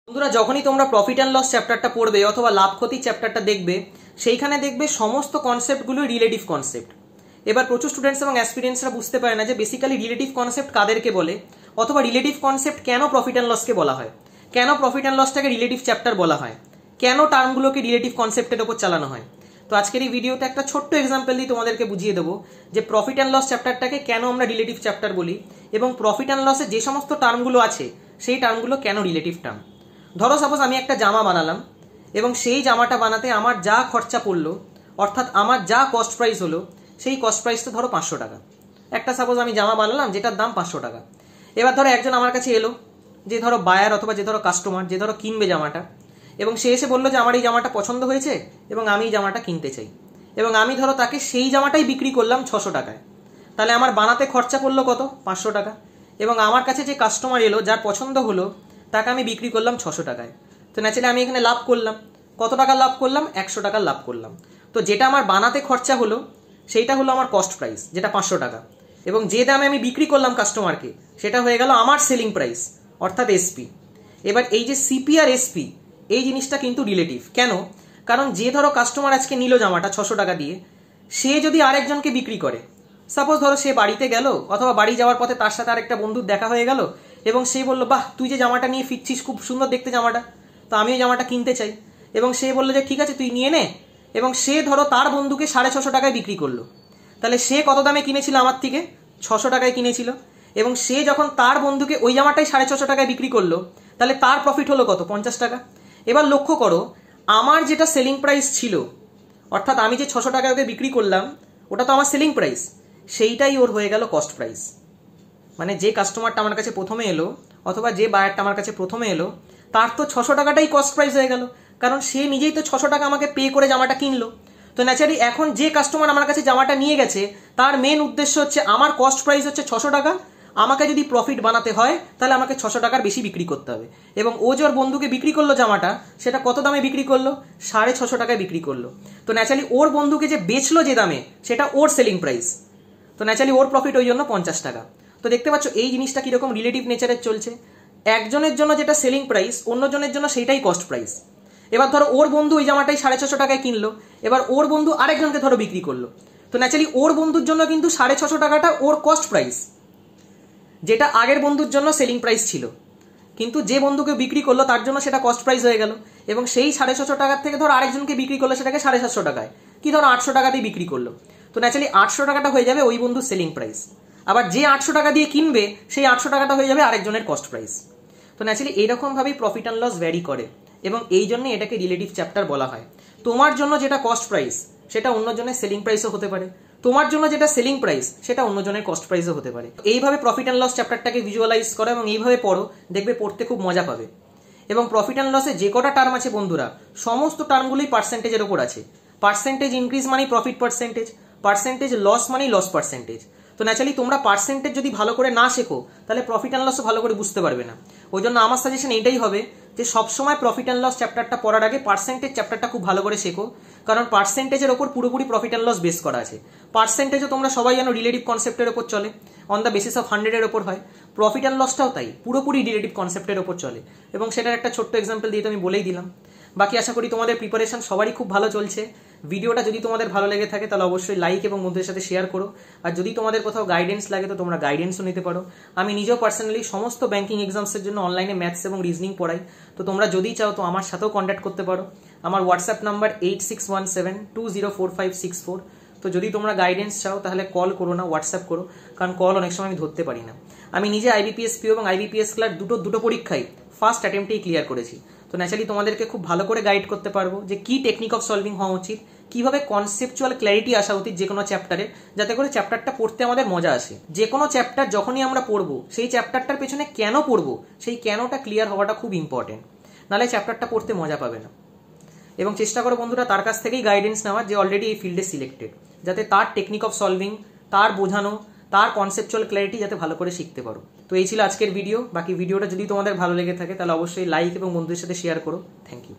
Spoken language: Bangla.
বন্ধুরা যখনই তোমরা প্রফিট অ্যান্ড লস চ্যাপ্টারটা পড়বে অথবা লাভ ক্ষতি চ্যাপ্টারটা দেখবে সেইখানে দেখবে সমস্ত কনসেপ্টগুলো রিলেটিভ কনসেপ্ট। এবার প্রচুর স্টুডেন্টস এবং অ্যাসপিরেন্টসরা বুঝতে পারে না যে বেসিক্যালি রিলেটিভ কনসেপ্ট কাদেরকে বলে অথবা রিলেটিভ কনসেপ্ট কেন প্রফিট অ্যান্ড লসকে বলা হয়, কেন প্রফিট অ্যান্ড লসটাকে রিলেটিভ চ্যাপ্টার বলা হয়, কেন টার্মগুলোকে রিলেটিভ কনসেপ্টের ওপর চালানো হয়। তো আজকের এই ভিডিওতে একটা ছোট্ট এক্সাম্পল দিয়ে তোমাদেরকে বুঝিয়ে দেবো যে প্রফিট অ্যান্ড লস চ্যাপ্টারটাকে কেন আমরা রিলেটিভ চ্যাপ্টার বলি এবং প্রফিট অ্যান্ড লসে যে সমস্ত টার্মগুলো আছে সেই টার্মগুলো কেন রিলেটিভ টার্ম। ধরো সাপোজ আমি একটা জামা বানালাম এবং সেই জামাটা বানাতে আমার যা খরচা পড়লো অর্থাৎ আমার যা কস্ট প্রাইস হলো সেই কস্ট প্রাইসটা ধরো 500 টাকা। একটা সাপোজ আমি জামা বানালাম যেটার দাম 500 টাকা। এবার ধরো একজন আমার কাছে এলো, যে ধরো বায়ার অথবা যে ধরো কাস্টমার, যে ধরো কিনবে জামাটা, এবং সে এসে বললো যে আমার এই জামাটা পছন্দ হয়েছে এবং আমি এই জামাটা কিনতে চাই, এবং আমি ধরো তাকে সেই জামাটাই বিক্রি করলাম 600 টাকায়। তাহলে আমার বানাতে খরচা পড়লো কত? 500 টাকা। এবং আমার কাছে যে কাস্টমার এলো যার পছন্দ হলো তাকে আমি বিক্রি করলাম 600 টাকায়। তো ন্যাচারালি আমি এখানে লাভ করলাম কত টাকা? লাভ করলাম 100 টাকার লাভ করলাম। তো যেটা আমার বানাতে খরচা হলো সেইটা হলো আমার কস্ট প্রাইস, যেটা 500 টাকা, এবং যে দামে আমি বিক্রি করলাম কাস্টমারকে সেটা হয়ে গেল আমার সেলিং প্রাইস অর্থাৎ এসপি। এবার এই যে সিপি আর এসপি এই জিনিসটা কিন্তু রিলেটিভ। কেন? কারণ যে ধরো কাস্টমার আজকে নিল জামাটা 600 টাকা দিয়ে, সে যদি আরেকজনকে বিক্রি করে, সাপোজ ধরো সে বাড়িতে গেল অথবা বাড়ি যাওয়ার পথে তার সাথে আরেকটা বন্ধুর দেখা হয়ে গেল এবং সে বললো, বাহ তুই যে জামাটা নিয়ে ফিরছিস খুব সুন্দর দেখতে জামাটা, তো আমি ওই জামাটা কিনতে চাই। এবং সে বললো যে ঠিক আছে তুই নিয়ে নে, এবং সে ধরো তার বন্ধুকে 650 টাকায় বিক্রি করলো। তাহলে সে কত দামে কিনেছিল আমার থেকে? 600 টাকায় কিনেছিল, এবং সে যখন তার বন্ধুকে ওই জামাটাই 650 টাকায় বিক্রি করলো তাহলে তার প্রফিট হলো কত? 50 টাকা। এবার লক্ষ্য করো, আমার যেটা সেলিং প্রাইস ছিল অর্থাৎ আমি যে 600 টাকায় ওকে বিক্রি করলাম ওটা তো আমার সেলিং প্রাইস, সেইটাই ওর হয়ে গেল কস্ট প্রাইস। মানে যে কাস্টমারটা আমার কাছে প্রথমে এলো অথবা যে বায়ারটা আমার কাছে প্রথমে এলো তার তো 600 টাকাটাই কস্ট প্রাইস হয়ে গেল, কারণ সে নিজেই তো 600 টাকা আমাকে পে করে জামাটা কিনলো। তো ন্যাচারালি এখন যে কাস্টমার আমার কাছে জামাটা নিয়ে গেছে তার মেন উদ্দেশ্য হচ্ছে আমার কস্ট প্রাইস হচ্ছে 600 টাকা, আমাকে যদি প্রফিট বানাতে হয় তাহলে আমাকে 600 টাকার বেশি বিক্রি করতে হবে। এবং ও যে ওর বন্ধুকে বিক্রি করলো জামাটা, সেটা কত দামে বিক্রি করলো? 650 টাকায় বিক্রি করলো। তো ন্যাচারালি ওর বন্ধুকে যে বেচলো যে দামে সেটা ওর সেলিং প্রাইস, তো ন্যাচারালি ওর প্রফিট ওই জন্য 50 টাকা। তো দেখতে পাচ্ছ এই জিনিসটা কিরকম রিলেটিভ নেচারের চলছে। একজনের জন্য যেটা সেলিং প্রাইস অন্যজনের জন্য সেইটাই কস্ট প্রাইস। এবার ধরো ওর বন্ধু ওই জামাটাই 650 টাকায় কিনলো, এবার ওর বন্ধু আরেকজনকে ধরো বিক্রি করলো, তো ন্যাচারালি ওর বন্ধুর জন্য কিন্তু 650 টাকাটা ওর কস্ট প্রাইস, যেটা আগের বন্ধুর জন্য সেলিং প্রাইস ছিল, কিন্তু যে বন্ধুকে বিক্রি করলো তার জন্য সেটা কস্ট প্রাইস হয়ে গেল। এবং সেই 650 টাকার থেকে ধরো আরেকজনকে বিক্রি করলো সেটাকে 750 টাকায়, কি ধরো 800 টাকাতেই বিক্রি করলো, তো ন্যাচারালি 800 টাকাটা হয়ে যাবে ওই বন্ধুর সেলিং প্রাইস। আবার যে 800 টাকা দিয়ে কিনবে সেই 800 টাকাটা হয়ে যাবে আরেকজনের কস্ট প্রাইস। তো ন্যাচারালি এইরকমভাবেই প্রফিট অ্যান্ড লস ভ্যারি করে, এবং এই জন্য এটাকে রিলেটিভ চ্যাপ্টার বলা হয়। তোমার জন্য যেটা কস্ট প্রাইস সেটা অন্যজনের সেলিং প্রাইসও হতে পারে, তোমার জন্য যেটা সেলিং প্রাইস সেটা অন্যজনের কস্ট প্রাইসও হতে পারে। এইভাবে প্রফিট অ্যান্ড লস চ্যাপ্টারটাকে ভিজুয়ালাইজ করো এবং এইভাবে পড়ো, দেখবে পড়তে খুব মজা পাবে। এবং প্রফিট অ্যান্ড লসে যে কটা টার্ম আছে বন্ধুরা, সমস্ত টার্মগুলোই পার্সেন্টেজের ওপর আছে। পার্সেন্টেজ ইনক্রিজ মানেই প্রফিট পার্সেন্টেজ, পার্সেন্টেজ লস মানেই লস পার্সেন্টেজ। তো ন্যাচারালি তোমরা পার্সেন্টেজ যদি ভালো করে না শেখো তাহলে প্রফিট অ্যান্ড লসও ভালো করে বুঝতে পারবে না। ওই জন্য আমার সাজেশন এইটাই হবে যে সবসময় প্রফিট অ্যান্ড লস চ্যাপ্টারটা পড়ার আগে পার্সেন্টেজ চ্যাপ্টারটা খুব ভালো করে শেখো, কারণ পার্সেন্টেজের ওপর পুরোপুরি প্রফিট অ্যান্ড লস বেস করা আছে। পার্সেন্টেজও তোমরা সবাই জানো রিলেটিভ কনসেপ্টের ওপর চলে, অন দ্য বেসিস অফ 100-এর ওপর হয়। প্রফিট অ্যান্ড লসটাও তাই, পুরোপুরি রিলেটিভ কনসেপ্টের ওপর চলে, এবং সেটার একটা ছোট্ট এক্সাম্পল দিয়ে তো আমি বলেই দিলাম। বাকি আশা করি তোমাদের প্রিপারেশন সবারই খুব ভালো চলছে। ভিডিওটা যদি তোমাদের ভালো লেগে থাকে তাহলে অবশ্যই লাইক এবং বন্ধুদের সাথে শেয়ার করো। আর যদি তোমাদের কোথাও গাইডেন্স লাগে তো তোমরা গাইডেন্সও নিতে পারো। আমি নিজেও পার্সোনালি সমস্ত ব্যাংকিং এক্সামসের জন্য অনলাইনে ম্যাথস এবং রিজনিং পড়াই, তো তোমরা যদি চাও তো আমার সাথেও কন্ট্যাক্ট করতে পারো। আমার হোয়াটসঅ্যাপ নাম্বার 8617204564। তো যদি তোমরা গাইডেন্স চাও তাহলে কল করো না, হোয়াটসঅ্যাপ করো, কারণ কল অনেক সময় আমি ধরতে পারি না। আমি নিজে আইবিপিএস পিও এবং আইবিপিএস ক্লার্ক দুটো পরীক্ষাই ফার্স্ট অ্যাটেম্পটেই ক্লিয়ার করেছি। তো ন্যাচারালি তোমাদেরকে খুব ভালো করে গাইড করতে পারবো যে কি টেকনিক অফ সলভিং হওয়া উচিত, কিভাবে কনসেপচুয়াল ক্ল্যারিটি আসা উচিত যে কোনো চ্যাপ্টারে, যাতে করে চ্যাপ্টারটা পড়তে আমাদের মজা আসে। যে কোনো চ্যাপ্টার যখনই আমরা পড়বো সেই চ্যাপ্টারটার পেছনে কেন পড়বো সেই কেনটা ক্লিয়ার হওয়াটা খুব ইম্পর্টেন্ট, নাহলে চ্যাপ্টারটা পড়তে মজা পাবে না। এবং চেষ্টা করো বন্ধুরা তার কাছ থেকেই গাইডেন্স নেওয়ার যে অলরেডি এই ফিল্ডে সিলেক্টেড, যাতে তার টেকনিক অফ সলভিং, তার বোঝানো, তার কনসেপচুয়াল ক্ল্যারিটি যাতে ভালো করে শিখতে পারো। তো এই ছিল আজকের ভিডিও। বাকি ভিডিওটা যদি তোমাদের ভালো লেগে থাকে তাহলে অবশ্যই লাইক এবং বন্ধুদের সাথে শেয়ার করো। Thank you.